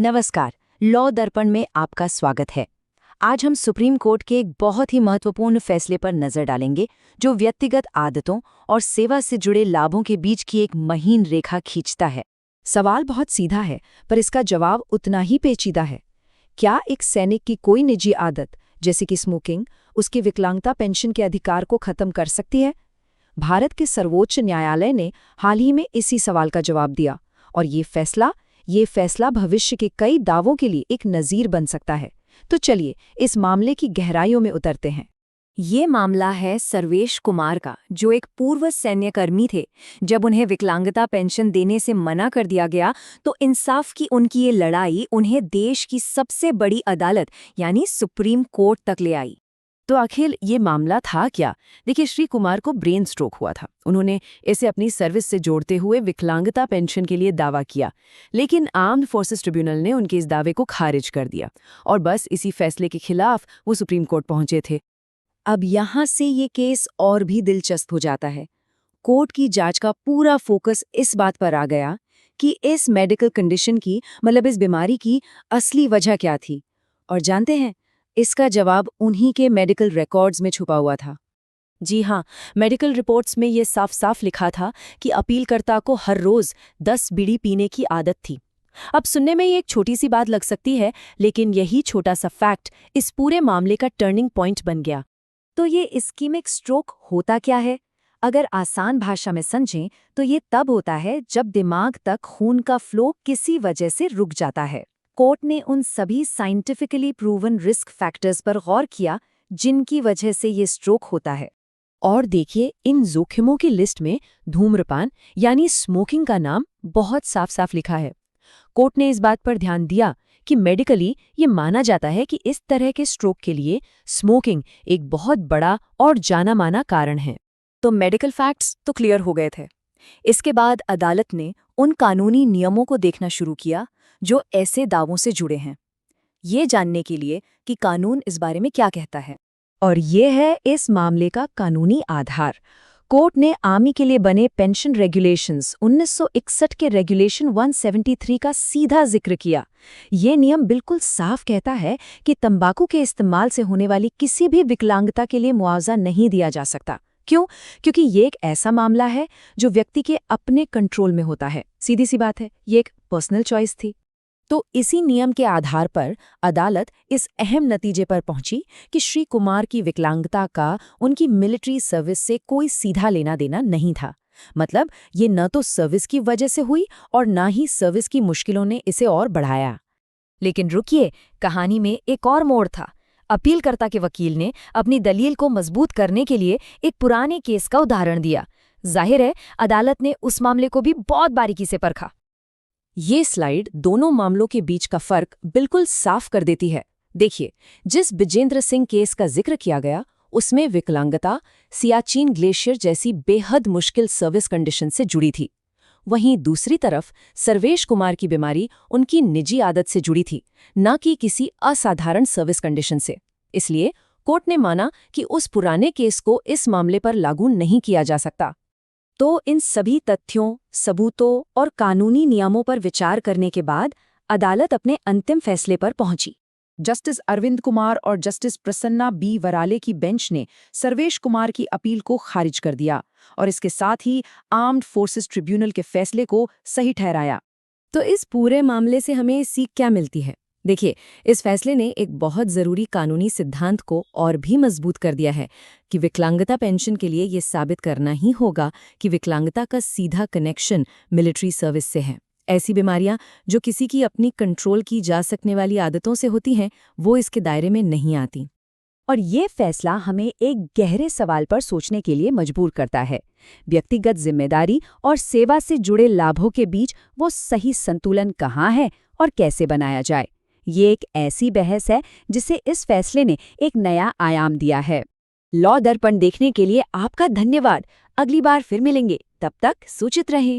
नमस्कार। लॉ दर्पण में आपका स्वागत है। आज हम सुप्रीम कोर्ट के एक बहुत ही महत्वपूर्ण फैसले पर नजर डालेंगे जो व्यक्तिगत आदतों और सेवा से जुड़े लाभों के बीच की एक महीन रेखा खींचता है। सवाल बहुत सीधा है, पर इसका जवाब उतना ही पेचीदा है। क्या एक सैनिक की कोई निजी आदत, जैसे कि स्मोकिंग, उसकी विकलांगता पेंशन के अधिकार को खत्म कर सकती है? भारत के सर्वोच्च न्यायालय ने हाल ही में इसी सवाल का जवाब दिया, और ये फैसला भविष्य के कई दावों के लिए एक नज़ीर बन सकता है। तो चलिए इस मामले की गहराइयों में उतरते हैं। ये मामला है सर्वेश कुमार का, जो एक पूर्व सैन्यकर्मी थे। जब उन्हें विकलांगता पेंशन देने से मना कर दिया गया तो इंसाफ की उनकी ये लड़ाई उन्हें देश की सबसे बड़ी अदालत यानी सुप्रीम कोर्ट तक ले आई। तो आखिर ये मामला था क्या? देखिए, श्री कुमार को ब्रेन स्ट्रोक हुआ था। उन्होंने इसे अपनी सर्विस से जोड़ते हुए विकलांगता पेंशन के लिए दावा किया, लेकिन आर्म्ड फोर्सेस ट्रिब्यूनल ने उनके इस दावे को खारिज कर दिया और बस इसी फैसले के खिलाफ वो सुप्रीम कोर्ट पहुंचे थे। अब यहाँ से ये केस और भी दिलचस्प हो जाता है। कोर्ट की जांच का पूरा फोकस इस बात पर आ गया कि इस मेडिकल कंडीशन की, मतलब इस बीमारी की असली वजह क्या थी। और जानते हैं, इसका जवाब उन्हीं के मेडिकल रिकॉर्ड्स में छुपा हुआ था। जी हाँ, मेडिकल रिपोर्ट्स में ये साफ साफ लिखा था कि अपीलकर्ता को हर रोज 10 बीड़ी पीने की आदत थी। अब सुनने में ये एक छोटी सी बात लग सकती है, लेकिन यही छोटा सा फैक्ट इस पूरे मामले का टर्निंग पॉइंट बन गया। तो ये इस्कीमिक स्ट्रोक होता क्या है? अगर आसान भाषा में समझें तो ये तब होता है जब दिमाग तक खून का फ्लो किसी वजह से रुक जाता है। कोर्ट ने उन सभी साइंटिफिकली प्रूवन रिस्क फैक्टर्स पर गौर किया जिनकी वजह से ये स्ट्रोक होता है। और देखिए, इन जोखिमों की लिस्ट में धूम्रपान यानी स्मोकिंग का नाम बहुत साफ साफ लिखा है। कोर्ट ने इस बात पर ध्यान दिया कि मेडिकली ये माना जाता है कि इस तरह के स्ट्रोक के लिए स्मोकिंग एक बहुत बड़ा और जाना माना कारण है। तो मेडिकल फैक्ट्स तो क्लियर हो गए थे। इसके बाद अदालत ने उन कानूनी नियमों को देखना शुरू किया जो ऐसे दावों से जुड़े हैं, ये जानने के लिए कि कानून इस बारे में क्या कहता है। और ये है इस मामले का कानूनी आधार। कोर्ट ने आर्मी के लिए बने पेंशन रेगुलेशंस 1961 के रेगुलेशन 173 का सीधा जिक्र किया। ये नियम बिल्कुल साफ कहता है कि तंबाकू के इस्तेमाल से होने वाली किसी भी विकलांगता के लिए मुआवजा नहीं दिया जा सकता। क्यों? क्योंकि ये एक ऐसा मामला है जो व्यक्ति के अपने कंट्रोल में होता है। सीधी सी बात है, ये एक पर्सनल चॉइस थी। तो इसी नियम के आधार पर अदालत इस अहम नतीजे पर पहुंची कि श्री कुमार की विकलांगता का उनकी मिलिट्री सर्विस से कोई सीधा लेना देना नहीं था। मतलब ये न तो सर्विस की वजह से हुई और न ही सर्विस की मुश्किलों ने इसे और बढ़ाया। लेकिन रुकिए, कहानी में एक और मोड़ था। अपीलकर्ता के वकील ने अपनी दलील को मजबूत करने के लिए एक पुराने केस का उदाहरण दिया। जाहिर है, अदालत ने उस मामले को भी बहुत बारीकी से परखा। ये स्लाइड दोनों मामलों के बीच का फर्क बिल्कुल साफ कर देती है। देखिए, जिस बिजेंद्र सिंह केस का जिक्र किया गया, उसमें विकलांगता सियाचिन ग्लेशियर जैसी बेहद मुश्किल सर्विस कंडीशन से जुड़ी थी। वहीं दूसरी तरफ सर्वेश कुमार की बीमारी उनकी निजी आदत से जुड़ी थी, न कि किसी असाधारण सर्विस कंडीशन से। इसलिए कोर्ट ने माना कि उस पुराने केस को इस मामले पर लागू नहीं किया जा सकता। तो इन सभी तथ्यों, सबूतों और कानूनी नियमों पर विचार करने के बाद अदालत अपने अंतिम फैसले पर पहुंची। जस्टिस अरविंद कुमार और जस्टिस प्रसन्ना बी वराले की बेंच ने सर्वेश कुमार की अपील को खारिज कर दिया और इसके साथ ही आर्म्ड फोर्सेस ट्रिब्यूनल के फैसले को सही ठहराया। तो इस पूरे मामले से हमें सीख क्या मिलती है? देखिए, इस फैसले ने एक बहुत ज़रूरी कानूनी सिद्धांत को और भी मजबूत कर दिया है कि विकलांगता पेंशन के लिए ये साबित करना ही होगा कि विकलांगता का सीधा कनेक्शन मिलिट्री सर्विस से है। ऐसी बीमारियां जो किसी की अपनी कंट्रोल की जा सकने वाली आदतों से होती हैं, वो इसके दायरे में नहीं आती। और ये फैसला हमें एक गहरे सवाल पर सोचने के लिए मजबूर करता है। व्यक्तिगत जिम्मेदारी और सेवा से जुड़े लाभों के बीच वो सही संतुलन कहाँ है और कैसे बनाया जाए? ये एक ऐसी बहस है जिसे इस फैसले ने एक नया आयाम दिया है। लॉ दर्पण देखने के लिए आपका धन्यवाद। अगली बार फिर मिलेंगे, तब तक सूचित रहें।